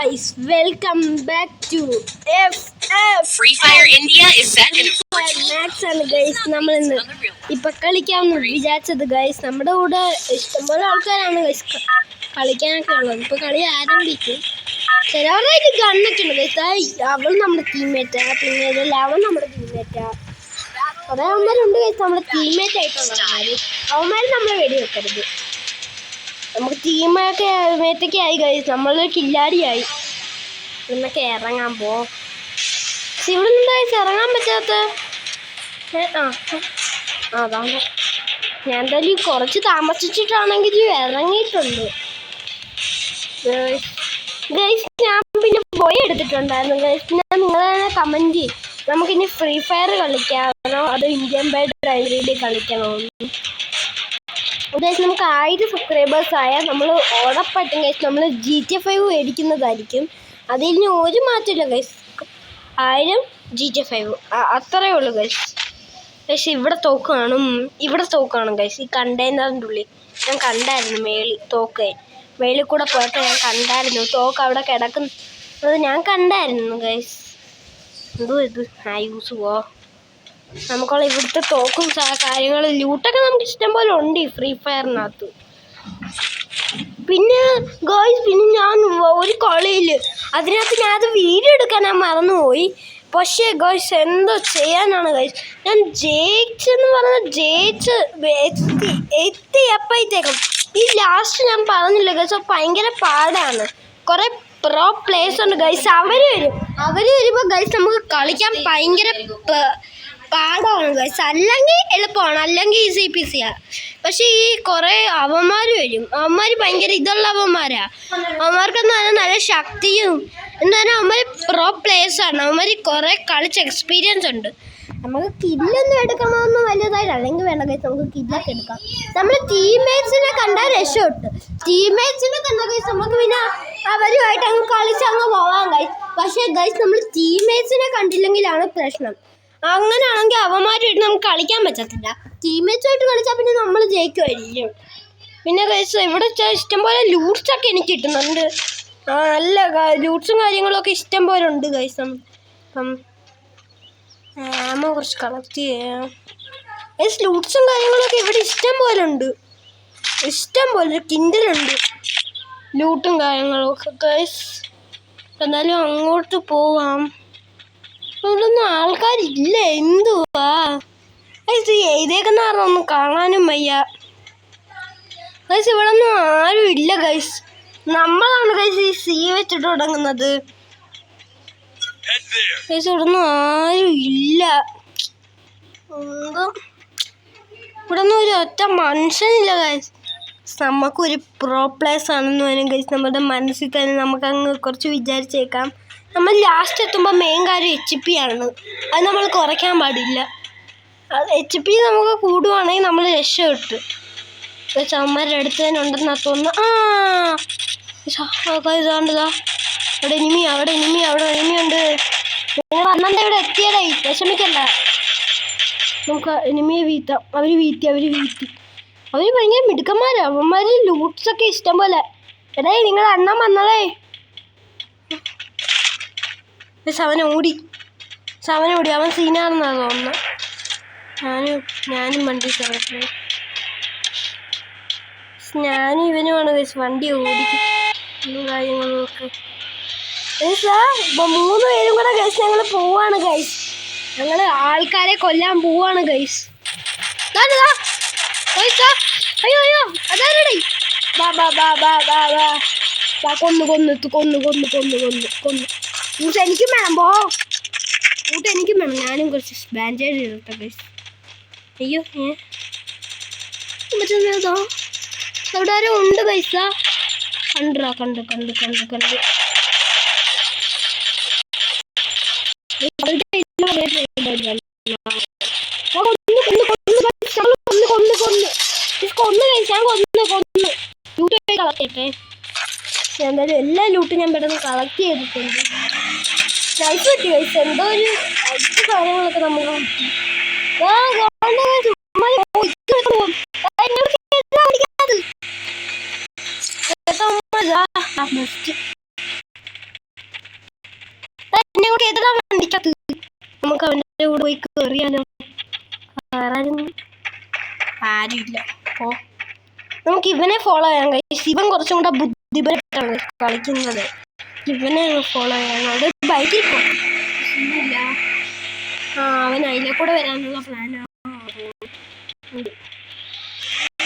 guys, welcome back to FF Free Fire India is set in a Max ആണ് guys. നമ്മൾ ഇപ്പൊ കളിക്കാമെന്ന് വിചാരിച്ചത് guys. നമ്മുടെ കൂടെ ഇഷ്ടംപോലെ ആൾക്കാരാണ് guys കളിക്കാനൊക്കെ ഉള്ളത്. ഇപ്പൊ കളി ആരംഭിക്കും. ചിലവരുടെ ഗണ്ണൊക്കെ ഉണ്ട് guys. അവൾ നമ്മുടെ ടീംമേറ്റാ, പിന്നെ അവൻ നമ്മുടെ ടീംമേറ്റാ. കുറെ അവന്മാരുണ്ട് guys നമ്മുടെ ടീംമേറ്റ് ആയിട്ടുള്ളവന്മാര്. അവന്മാര് നമ്മളെ വെടിവെക്കരുത്. നമുക്ക് ടീമൊക്കെ മേത്തൊക്കെ ആയി കഴിച്ചു, നമ്മൾ കില്ലാടിയായി. എന്നൊക്കെ ഇറങ്ങാൻ ഇവിടെ നിന്ന് ഇറങ്ങാൻ പറ്റാത്ത അതാണ്. ഞാൻ എന്തായാലും കുറച്ച് താമസിച്ചിട്ടാണെങ്കിൽ ഇറങ്ങിയിട്ടുണ്ട് ഗൈസ്. ഞാൻ പിന്നെ പോയി എടുത്തിട്ടുണ്ടായിരുന്നു ഗൈസ്. ഞാൻ നിങ്ങളെ കമൻറ്റ് ചെയ്യും, നമുക്കിനി ഫ്രീ ഫയർ കളിക്കാനോ അതോ ഇന്ത്യൻ ബൈഡ് ഡ്രൈവറിൽ കളിക്കണോ എന്ന്. അതായത് നമുക്ക് 1000 സബ്സ്ക്രൈബേഴ്സ് ആയാൽ നമ്മൾ ഉറപ്പായിട്ടും ഗൈസ് നമ്മൾ GTA 5 മേടിക്കുന്നതായിരിക്കും. അതിൽ ഒരു മാറ്റമില്ല ഗൈസ്. 1000 GTA 5 അത്രയേ ഉള്ളൂ ഗൈസ്. പക്ഷേ ഇവിടെ തോക്ക് കാണും ഗൈസ്. ഈ കണ്ടെയ്നറിൻ്റെ ഉള്ളിൽ ഞാൻ കണ്ടായിരുന്നു. മേളിൽ കൂടെ പോയപ്പോൾ ഞാൻ കണ്ടായിരുന്നു തോക്ക് അവിടെ കിടക്കുന്നത്. ഞാൻ കണ്ടായിരുന്നു ഗൈസ്. എന്തോ ഇത് യൂസ് നമുക്കുള്ള ഇവിടുത്തെ തോക്കും കാര്യങ്ങൾ ലൂട്ടൊക്കെ നമുക്ക് ഇഷ്ടം പോലെ ഉണ്ട് ഈ ഫ്രീ ഫയറിനകത്ത്. പിന്നെ ഞാൻ ഒരു കളിയിൽ അതിനകത്ത് ഞാനത് വീഡിയോ എടുക്കാൻ മറന്നുപോയി. പക്ഷേ ഗോയ്സ് എന്തോ ചെയ്യാനാണ് ഗോയ്സ്, ഞാൻ ജയിച്ച് എത്തിയപ്പോഴത്തേക്കും ഈ ലാസ്റ്റ് ഞാൻ പറഞ്ഞില്ല ഗോയ്സ്, ഭയങ്കര പാടാണ്. കുറേ പ്രോ പ്ലേയേഴ്സ് ഉണ്ട് ഗൈസ്. അവർ വരുമ്പോൾ ഗൈസ് നമുക്ക് കളിക്കാൻ ഭയങ്കര പാടാണ് ഗൈസ്. അല്ലെങ്കിൽ എളുപ്പമാണ്, അല്ലെങ്കിൽ ഈസി പീസിയാണ്. പക്ഷേ ഈ കുറേ അവന്മാർ വരും. അവന്മാർ ഭയങ്കര ഇതുള്ള അവന്മാർക്കെന്ന് പറഞ്ഞാൽ നല്ല ശക്തിയും എന്തായാലും അവന്മാർ പ്രോ പ്ലേയേഴ്സാണ്. അവന്മാർ കുറേ കളിച്ച് എക്സ്പീരിയൻസ് ഉണ്ട്. നമുക്ക് കില്ലൊന്നും എടുക്കണമെന്ന് വലുതായിട്ട് അല്ലെങ്കിൽ വേണ്ട ഗൈസ്, നമുക്ക് കില്ലൊക്കെ എടുക്കാം. നമ്മൾ ടീംമേറ്റ്സിനെ കണ്ടാൽ രക്ഷപ്പെട്ടു. ടീംമേറ്റ്സിനെ കണ്ട ഗൈസ് നമുക്ക് പിന്നെ അവരുമായിട്ട് അങ്ങ് കളിച്ച് അങ്ങ് പോവാം ഗൈസ്. പക്ഷേ ഗൈസ് നമ്മൾ ടീംമേറ്റ്സിനെ കണ്ടില്ലെങ്കിലാണ് പ്രശ്നം. അങ്ങനെയാണെങ്കിൽ അവന്മാരുമായിട്ട് നമുക്ക് കളിക്കാൻ പറ്റത്തില്ല. ടീംമേറ്റ്സുമായിട്ട് കളിച്ചാൽ പിന്നെ നമ്മൾ ജയിക്കുമായിരിക്കും. പിന്നെ ഗൈസ് ഇവിടെ ഇഷ്ടംപോലെ ലൂട്ട്സൊക്കെ എനിക്ക് കിട്ടുന്നുണ്ട്. നല്ല ലൂട്ട്സും കാര്യങ്ങളൊക്കെ ഇഷ്ടം പോലെ ഉണ്ട് ഗൈസ്. അപ്പം കുറച്ച് കളക്ട് ചെയ്യാം ഗൈസ്. ലൂട്ട്സും കാര്യങ്ങളൊക്കെ ഇവിടെ ഇഷ്ടം പോലെ ഉണ്ട്. ഇഷ്ടം പോലെ കിൻഡലുണ്ട് ലൂട്ടും കാര്യങ്ങളൊക്കെ ഗൈസ്. എന്നാലും അങ്ങോട്ട് പോവാം. ഇവിടൊന്നും ആൾക്കാരില്ല. എന്തുവാ ഗൈസ് എഴുതേക്കുന്ന കാരണം ഒന്നും കാണാനും വയ്യ ഗൈസ്. ഇവിടെ ഒന്നും ആരും ഇല്ല ഗൈസ്. നമ്മളാണ് ഗൈസ് ഈ സീ വെച്ചിട്ട് തുടങ്ങുന്നത് ഗൈസ്. ഇവിടെ ഒന്നും ആരും ഇല്ല. ഇവിടെ ഒന്നും ഒരു ഒറ്റ മനുഷ്യനില്ല ഗൈസ്. നമുക്കൊരു പ്രോ പ്ലേയേഴ്സ് ആണെന്ന് വരും ഗൈസ്. നമ്മുടെ മനസ്സിൽ തന്നെ നമുക്ക് അങ്ങ് കുറച്ച് വിചാരിച്ചേക്കാം. നമ്മൾ ലാസ്റ്റ് എത്തുമ്പോൾ മെയിൻ കാര്യം HP ആണ്. അത് നമ്മൾ കുറയ്ക്കാൻ പാടില്ല. HP നമുക്ക് കൂടുവാണെങ്കിൽ നമ്മൾ രക്ഷപ്പെട്ടു. ചമ്മരുടെ അടുത്ത് തന്നെ ഉണ്ടെന്നാ തോന്നുന്നു. ഇതാണ്ടതാ അവിടെ എനിമിയുണ്ട്. നിങ്ങൾ അന്നത്തെ ഇവിടെ എത്തിയടേ, വിഷമിക്കണ്ട. നമുക്ക് എനിമിയെ വീഴ്ത്താം. അവർ വീഴ്ത്തി അവർ ഭയങ്കര മിടുക്കന്മാരാണ്. അവന്മാർ ലൂട്ട്സൊക്കെ ഇഷ്ടം പോലെ. എടേ നിങ്ങൾ അണ്ണൻ വന്നതേ. അവനെ ഓടി അവൻ സീനാണെന്നാണ് തോന്നുന്നത്. ഞാനും വണ്ടി കയറട്ടെ. ഞാനും ഇവനുമാണ് ഗൈസ് വണ്ടി ഓടിക്കും കാര്യങ്ങളൊക്കെ. ഇപ്പം 3 പേരും കൂടെ ഗൈസ് ഞങ്ങൾ പോവാണ് ഗൈസ്. ഞങ്ങൾ ആൾക്കാരെ കൊല്ലാൻ പോവാണ് ഗൈസ്. അയ്യോ അതാരടേ. കൊന്നു എനിക്കും വേണം. എനിക്കും വേണം. ഞാനും കുറച്ച് ബാൻഡേജ് ചെയ്തിട്ട ഗൈസ്. അയ്യോ പറ്റുന്നതോ അവിടെ ആരും ഉണ്ട് ഗൈസ. കണ്ട് കളക്ട്. എന്തായാലും എല്ലാ ലൂട്ടും ഞാൻ പെട്ടെന്ന് കളക്ട് ചെയ്തിട്ടുണ്ട്. നൈസ് കിട്ടി ഗൈസ്. എന്തോ ഒരു കാര്യങ്ങളൊക്കെ നമ്മൾ ഏതാ വണ്ടിക്കകത്ത് നമുക്ക് അവൻ്റെ കൂടെ പോയി കയറിയാലോ. വേറെ ആരുമില്ല. ഓ നമുക്ക് ഇവനെ ഫോളോ ചെയ്യാൻ കഴിയും. ഇവൻ കുറച്ചും കൂടെ ബുദ്ധിപരമായിട്ടാണ് കളിക്കുന്നത്. ഇവനെ ഫോളോ ചെയ്യാൻ അവിടെ ബൈക്കിൽ പോകും. അവൻ അതിലെ കൂടെ വരാനുള്ള പ്ലാനാണ്.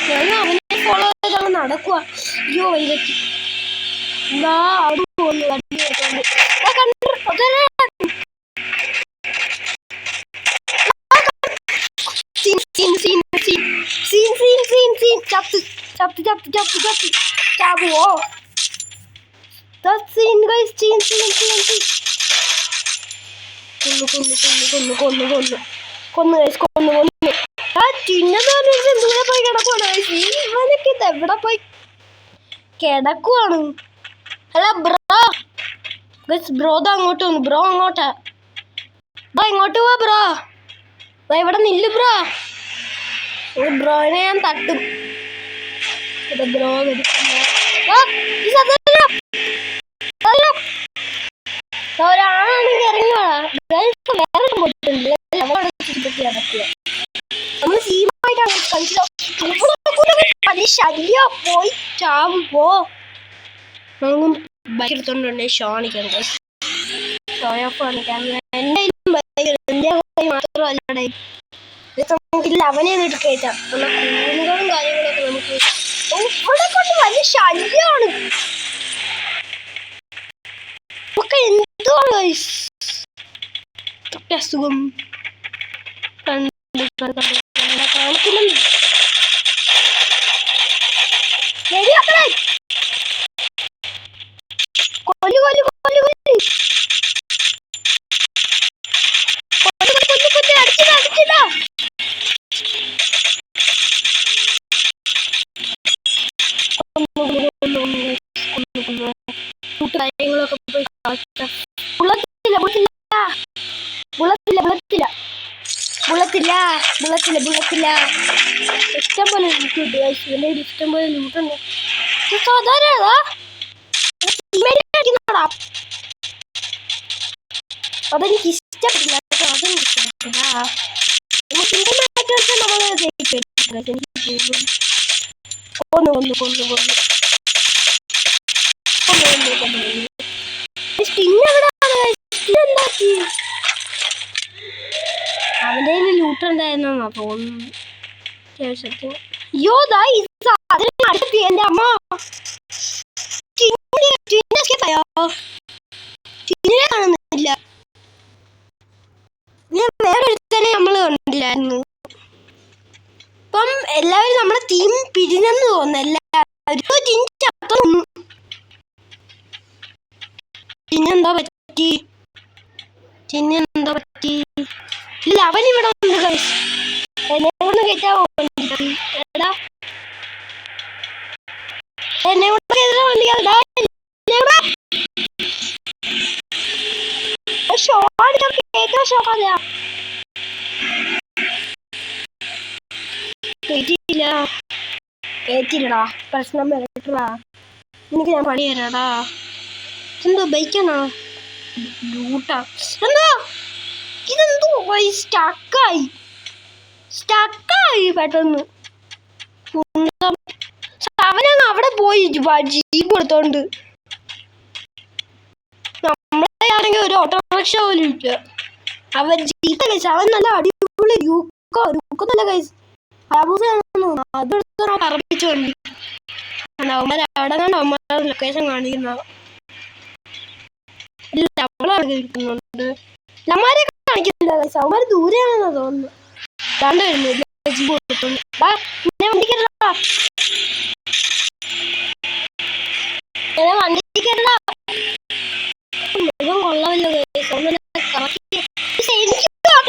ഞാൻ അവനെ ഫോളോ ചെയ്താണ് നടക്കുക. അയ്യോ വൈകി എന്താ അവിടെ പോകുന്നു. ചാവുവോ? കൊന്നു ആ ചിഹ്നം ദൂരെ പോയി കിടക്കുവാണ്. ഇവനൊക്കെ എവിടെ പോയി കിടക്കുവാണ്. Hello bro. ബ്രോ അങ്ങോട്ട് വന്നു. ബ്രോ അങ്ങോട്ടാ. ബ്രോ ഇങ്ങോട്ട് പോവാ. ബ്രോ ഇവിടെ നില്ല്. ബ്രോനെ ഞാൻ തട്ടും. ബ്രോ ഒരാളാണെങ്കിൽ ഇറങ്ങി നമ്മൾ സീമായിട്ടാണ് ശല്യ പോയി ചാവുമ്പോ നമുക്ക് ബൈക്ക് എടുത്തോണ്ട് ഷോണിക്കാൻ മാത്രമല്ല നമുക്കില്ല അവനെ എടുക്കേറ്റാം. നമ്മുടെ കൂണുകളും കാര്യങ്ങളൊക്കെ നമുക്ക് ഇവിടെ കൊണ്ട് വലിയ ശല്യമാണ്. ഒക്കെ എന്തുവാണ് അസുഖം കാണിക്കില്ല. കൊല്ലു കൊല്ലു കൊല്ലു കൊല്ലു അടിച്ചില്ല. കാര്യങ്ങളൊക്കെ പോയി ബുള്ളത്തില്ല ഇഷ്ടം പോലെ ലൂട്ടുണ്ട്. ഇവന്റെ ഇഷ്ടം പോലെ ലൂട്ടുണ്ട്. അതെനിക്ക് ഇഷ്ടപ്പെട്ടില്ല. അതെനിക്ക് ഇഷ്ടപ്പെട്ടില്ല. അവന്റെ ലൂട്ടുണ്ടായിരുന്നാ തോന്നുന്നു. അയ്യോ എന്റെ അമ്മ കാണുന്നില്ല. വേറൊരുത്തനെ നമ്മള് കണ്ടില്ലായിരുന്നു. ഇപ്പം എല്ലാവരും നമ്മുടെ ടീം പിരിഞ്ഞെന്ന് തോന്നുന്നു. എല്ലാവരും ചിന്നെന്താ പറ്റി? ഇല്ല അവനിവിടെ ഉണ്ട്. എന്നെ കൊണ്ട് കയറ്റാവോ? എന്നെ കൊണ്ട് കേറ്റില്ലടാ. പ്രശ്നം വരട്ടാ. എനിക്ക് ഞാൻ പണി തരാടാ. എന്തോ ബൈക്കാണോ ലൂട്ടാ? എന്തോ ഇതെന്തോ സ്റ്റക്കായി പെട്ടെന്ന്. അവനാണ് അവിടെ പോയി ജീപ്പ് എടുത്തോണ്ട്. നമ്മളെ ആണെങ്കിൽ ഒരു ഓട്ടോറിക്ഷ പോലും ഇല്ല. അവൻ ജീപ്പ് കഴിച്ചു. അവൻ നല്ല അടിപൊളി നല്ല കഴിച്ചു. അതെടുത്ത് പറപ്പിച്ചു വണ്ടി. അവന്മാർ അവിടെ നിന്ന് അവന്മാരുടെ ലൊക്കേഷൻ കാണിക്കുന്ന കിട്ടുന്നുണ്ട്. അവന്മാരെ കാണിക്കുന്നില്ല. അവന്മാർ ദൂരെയാണെന്നാ തോന്നുന്നു. കൊള്ളാമല്ലോ.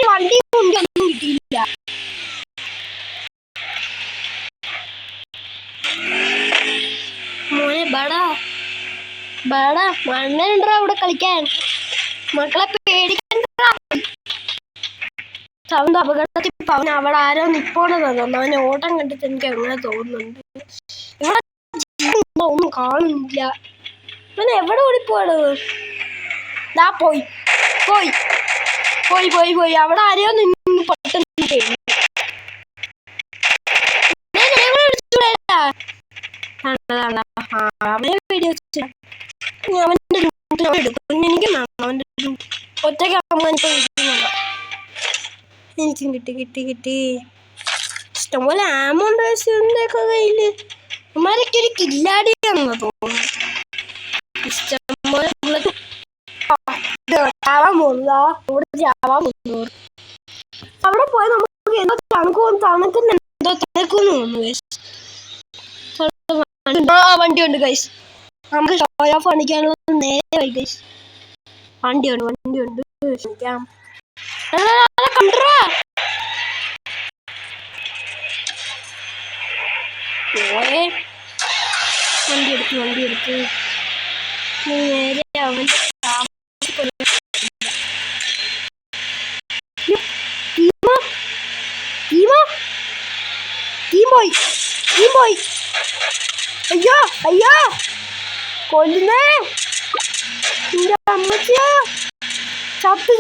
വണ്ടി ഒന്നും കിട്ടിയില്ല. മോനെ മണ്ണനുണ്ടാ അവിടെ കളിക്കാൻ. മക്കളെ പേടിക്കാൻ. അവന്റെ അപകടത്തിൽ അവൻ അവിടെ ആരോ നിപ്പോണെന്ന് തോന്നുന്നു. അവനെ ഓട്ടം കണ്ടിട്ട് എനിക്ക് അങ്ങനെ തോന്നുന്നുണ്ട്. ഇവിടെ ഒന്നും കാണുന്നില്ല. അവൻ എവിടെ ഓടിപ്പോവാണ്? പോയി പോയി പോയി പോയി പോയി അവിടെ ആരെയോ നിന്ന് പെട്ടെന്ന് അവനെ വീഡിയോ അവൻ്റെ എടുക്കും എനിക്ക് അവൻ്റെ ഒറ്റയ്ക്ക് എനിക്കും കിട്ടി കിട്ടി കിട്ടി ഇഷ്ടംപോലെ ആമോണ്ട് ഒക്കെ കയ്യില് അമ്മമാരൊക്കെ ഒരു കില്ലാടിയാണെന്ന് തോന്നുന്നു ഇഷ്ടംപോലെ അവിടെ പോയി നമുക്ക് എന്തോ തണുക്കുന്ന എന്തോ തണുക്കുന്നു തോന്നുന്നു വണ്ടിയുണ്ട് ഗൈസ് നമുക്ക് ഷോ ഓഫ് കാണിക്കാനുള്ള നേരമായി ഗൈസ് വണ്ടിയുണ്ട് ക്ഷമിക്കാം പോയേ വണ്ടി എടുത്ത് നേരെ അവൻ്റെ ടീം പോയി അയ്യോ കൊല്ലുന്നേ നിന്റെ അമ്മച്ചിയോ ചത്ത്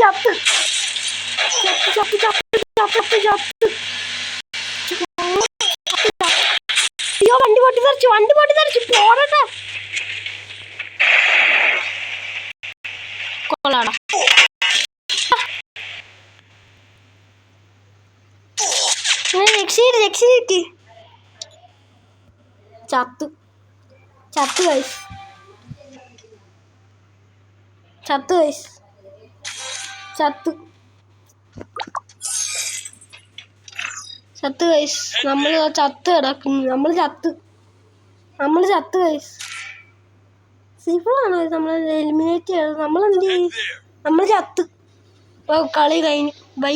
അയ്യോ വണ്ടി പൊട്ടി തെറിച്ചു പോടട്ടെ കൊള്ളാടാ രക്ഷയ്ക്ക് ചത്തു ഗൈസ് നമ്മൾ ചത്ത് കിടക്കുന്നു നമ്മൾ ചത്ത് ഗൈസ് സിമ്പിളാണ് നമ്മൾ എലിമിനേറ്റ് ചെയ്തത് നമ്മൾ എന്ത് ചെയ്യും നമ്മൾ ചത്ത് കളി കഴിഞ്ഞു ബൈ